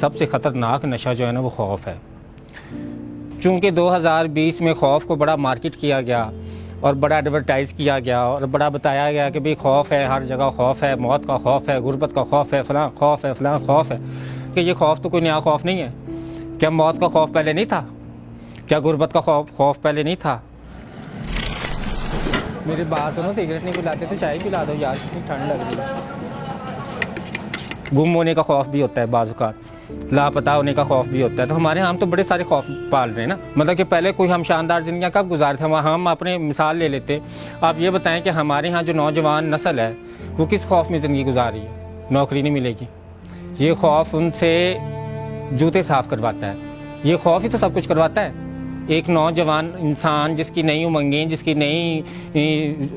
سب سے خطرناک نشہ جو ہے نا وہ خوف ہے. چونکہ 2020 میں خوف کو بڑا مارکیٹ کیا گیا اور بڑا ایڈورٹائز کیا گیا اور بڑا بتایا گیا کہ بھئی خوف ہے، ہر جگہ خوف ہے، موت کا خوف ہے، غربت کا خوف ہے، فلاں خوف ہے، فلاں خوف ہے. کہ یہ خوف تو کوئی نیا خوف نہیں ہے. کیا موت کا خوف پہلے نہیں تھا؟ کیا غربت کا خوف پہلے نہیں تھا؟ میری بات سنو، سگریٹ نہیں پلاتے تو چائے پلا دو یار، کتنی ٹھنڈ لگ رہی ہے. گم ہونے کا خوف بھی ہوتا ہے بعض اوقات، لاپتہ ہونے کا خوف بھی ہوتا ہے. تو ہمارے ہم تو بڑے سارے خوف پال رہے ہیں نا. مطلب کہ پہلے کوئی ہم شاندار زندگیاں کب گزارے تھے؟ ہم اپنے مثال لے لیتے. آپ یہ بتائیں کہ ہمارے ہاں جو نوجوان نسل ہے وہ کس خوف میں زندگی گزار رہی ہے؟ نوکری نہیں ملے گی. یہ خوف ان سے جوتے صاف کرواتا ہے. یہ خوف ہی تو سب کچھ کرواتا ہے. ایک نوجوان انسان جس کی نئی امنگیں، جس کی نئی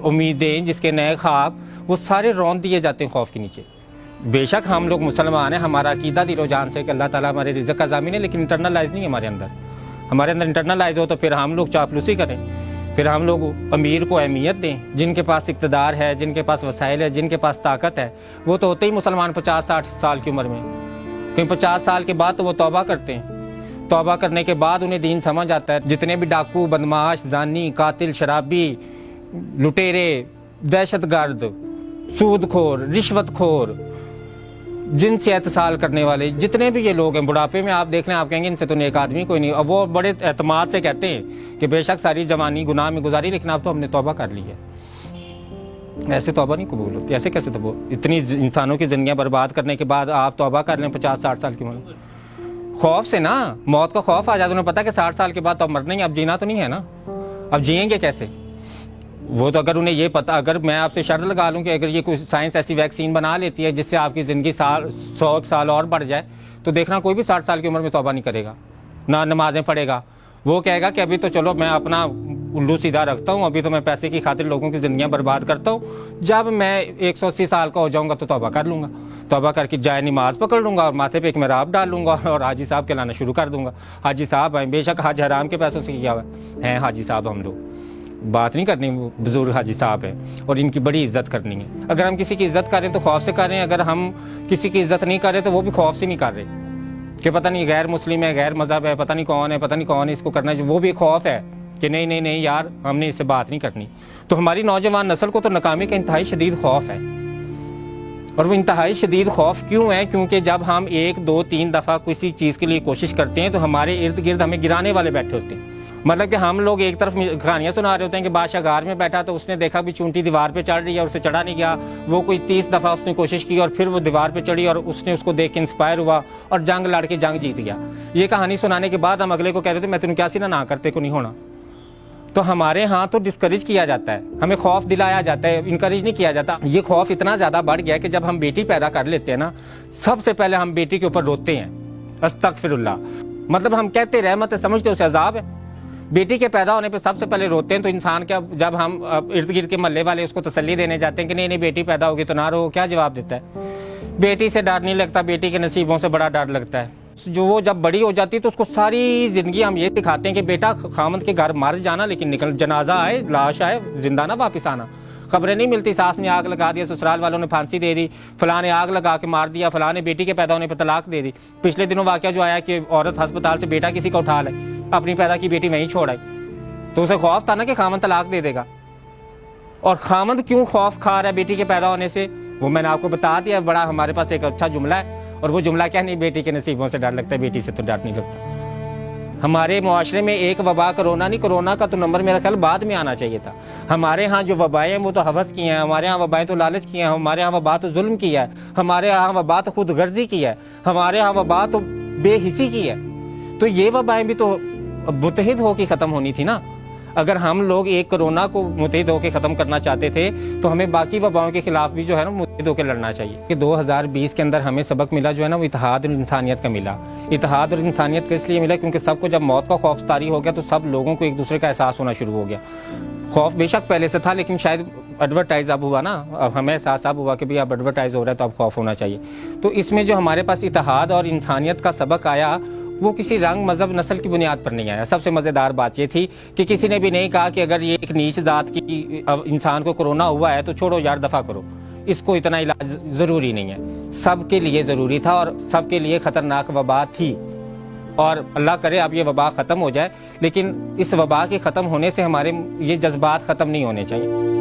امیدیں، جس کے نئے خواب، وہ سارے رون دیے جاتے ہیں خوف کے نیچے. بے شک ہم لوگ مسلمان ہیں، ہمارا عقیدہ دل و جان سے کہ اللہ تعالیٰ ہمارے رزق کا ضامن ہے، لیکن انٹرنلائز نہیں ہے ہمارے اندر. ہمارے اندر انٹرنلائز ہو تو پھر ہم لوگ چاپلوسی کریں، پھر ہم لوگ امیر کو اہمیت دیں. جن کے پاس اقتدار ہے، جن کے پاس وسائل ہے، جن کے پاس طاقت ہے، وہ تو ہوتے ہی مسلمان 50-60 سال کی عمر میں. کیونکہ 50 سال کے بعد تو وہ توبہ کرتے ہیں. توبہ کرنے کے بعد انہیں دین سمجھ آتا ہے. جتنے بھی ڈاکو، بدماش، زانی، قاتل، شرابی، لٹیرے، دہشت گرد، سود خور، رشوت خور، جن سے اتصال کرنے والے جتنے بھی یہ لوگ ہیں، بڑھاپے میں آپ دیکھ لیں، آپ کہیں گے ان سے تو نیک آدمی کوئی نہیں. اور وہ بڑے اعتماد سے کہتے ہیں کہ بے شک ساری جوانی گناہ میں گزاری، لیکن اب تو ہم نے توبہ کر لی ہے. ایسے توبہ نہیں قبول ہوتی. ایسے کیسے توبہ؟ اتنی انسانوں کی زندگیاں برباد کرنے کے بعد آپ توبہ کر لیں 50-60 سال کی عمر. خوف سے نا، موت کا خوف آ جاتا. انہیں پتا کہ 60 سال کے بعد تو اب مرنا ہی، اب جینا تو نہیں ہے نا. اب جئیں گے کیسے؟ وہ تو اگر انہیں یہ پتا، اگر میں آپ سے شرط لگا لوں کہ اگر یہ کوئی سائنس ایسی ویکسین بنا لیتی ہے جس سے آپ کی زندگی 100 سال اور بڑھ جائے، تو دیکھنا کوئی بھی 60 سال کی عمر میں توبہ نہیں کرے گا، نہ نمازیں پڑھے گا. وہ کہے گا کہ ابھی تو چلو میں اپنا الو سیدھا رکھتا ہوں، ابھی تو میں پیسے کی خاطر لوگوں کی زندگیاں برباد کرتا ہوں. جب میں 180 سال کا ہو جاؤں گا تو توبہ کر لوں گا. توبہ کر کے جائے نماز پکڑ لوں گا اور ماتھے پہ ایک محراب ڈال لوں گا اور حاجی صاحب کہلانا شروع کر دوں گا. حاجی صاحب ہیں، بے شک حج حرام کے پیسوں سے کیا ہوا ہے حاجی صاحب. ہم لوگ بات نہیں کرنی، بزرگ حاجی صاحب ہیں اور ان کی بڑی عزت کرنی ہے. اگر ہم کسی کی عزت کریں تو خوف سے کریں، اگر ہم کسی کی عزت نہیں کریں تو وہ بھی خوف سے نہیں کر رہے کہ پتہ نہیں غیر مسلم ہے، غیر مذہب ہے، پتہ نہیں کون ہے، پتہ نہیں کون ہے، اس کو کرنا ہے. وہ بھی خوف ہے کہ نہیں نہیں نہیں یار، ہم نے اس سے بات نہیں کرنی. تو ہماری نوجوان نسل کو تو ناکامی کا انتہائی شدید خوف ہے. اور وہ انتہائی شدید خوف کیوں ہے؟ کیونکہ جب ہم 1 2 3 دفعہ کسی چیز کے لیے کوشش کرتے ہیں تو ہمارے ارد گرد ہمیں گرانے والے بیٹھے ہوتے ہیں. مطلب کہ ہم لوگ ایک طرف کہانیاں سنا رہے ہوتے ہیں کہ بادشاہ غار میں بیٹھا تو اس نے دیکھا بھی چونٹی دیوار پہ چڑھ رہی ہے اور اسے چڑھا نہیں گیا. وہ کوئی 30 دفعہ اس نے کوشش کی اور پھر وہ دیوار پہ چڑھی اور اس نے اس کو دیکھ کے انسپائر ہوا اور جنگ لڑ کے جنگ جیت گیا. یہ کہانی سنانے کے بعد ہم اگلے کو کہتے تھے میں تینوں کیا سی نہ کرتے کو نہیں ہونا. تو ہمارے ہاں تو ڈسکریج کیا جاتا ہے، ہمیں خوف دلایا جاتا ہے، انکریج نہیں کیا جاتا. یہ خوف اتنا زیادہ بڑھ گیا کہ جب ہم بیٹی پیدا کر لیتے ہیں نا، سب سے پہلے ہم بیٹی کے اوپر روتے ہیں. استغفر اللہ. مطلب ہم کہتے رحمت ہے، سمجھتے اسے عذاب ہے. بیٹی کے پیدا ہونے پہ سب سے پہلے روتے ہیں. تو انسان کیا، جب ہم ارد گرد کے محلے والے اس کو تسلی دینے جاتے ہیں کہ نہیں نہیں بیٹی پیدا ہوگی تو نہ رو، کیا جواب دیتا ہے؟ بیٹی سے ڈر نہیں لگتا، بیٹی کے نصیبوں سے بڑا ڈر لگتا ہے. جو وہ جب بڑی ہو جاتی ہے تو اس کو ساری زندگی ہم یہ دکھاتے ہیں کہ بیٹا خامند کے گھر مر جانا، لیکن نکل جنازہ آئے، لاش آئے، زندہ نہ واپس آنا. خبریں نہیں ملتی، ساس نے آگ لگا دیا، سسرال والوں نے پھانسی دے دی، فلاں نے آگ لگا کے مار دیا، فلاں نے بیٹی کے پیدا ہونے پہ طلاق دے دی. پچھلے دنوں واقعہ جو آیا کہ عورت ہسپتال سے بیٹا کسی کا اٹھا لے، اپنی پیدا کی بیٹی وہیں چھوڑ آئی. تو اسے خوف تھا نا کہ خامند طلاق دے دے گا. اور خامند کیوں خوف کھا رہا ہے بیٹی کے پیدا ہونے سے؟ وہ میں نے آپ کو بتا دیا. بڑا ہمارے پاس ایک اچھا جملہ ہے، اور وہ جملہ کیا نہیں، بیٹی کے نصیبوں سے ڈر لگتا ہے، بیٹی سے تو ڈر نہیں لگتا. ہمارے معاشرے میں ایک وبا کرونا نہیں، کرونا کا تو نمبر میرا خیال بعد میں آنا چاہیے تھا. ہمارے ہاں جو وبائیں ہیں وہ تو ہوس کی ہیں، ہمارے ہاں وبائیں تو لالچ کی ہیں، ہمارے ہاں وبا تو ظلم کی ہے، ہمارے ہاں وبا تو خود غرضی کی ہے، ہمارے ہاں وبا تو بے حسی کی ہے. تو یہ وبائیں بھی تو متحد ہو کے ختم ہونی تھی نا. اگر ہم لوگ ایک کرونا کو متحد ہو کے ختم کرنا چاہتے تھے تو ہمیں باقی وباؤں کے خلاف بھی جو ہے نا متحد ہو کے لڑنا چاہیے. کہ 2020 کے اندر ہمیں سبق ملا جو ہے نا وہ اتحاد اور انسانیت کا ملا. اتحاد اور انسانیت کا اس لیے ملا کیونکہ سب کو جب موت کا خوف طاری ہو گیا تو سب لوگوں کو ایک دوسرے کا احساس ہونا شروع ہو گیا. خوف بے شک پہلے سے تھا لیکن شاید ایڈورٹائز اب ہوا نا، اب ہمیں احساس اب ہوا کہ اب ایڈورٹائز ہو رہا ہے تو اب خوف ہونا چاہیے. تو اس میں جو ہمارے پاس اتحاد اور انسانیت کا سبق آیا وہ کسی رنگ مذہب نسل کی بنیاد پر نہیں آیا. سب سے مزیدار بات یہ تھی کہ کسی نے بھی نہیں کہا کہ اگر یہ ایک نیچ ذات کی انسان کو کرونا ہوا ہے تو چھوڑو یار دفع کرو. اس کو اتنا علاج ضروری نہیں ہے. سب کے لیے ضروری تھا اور سب کے لیے خطرناک وبا تھی, اور اللہ کرے اب یہ وبا ختم ہو جائے, لیکن اس وبا کے ختم ہونے سے ہمارے یہ جذبات ختم نہیں ہونے چاہیے.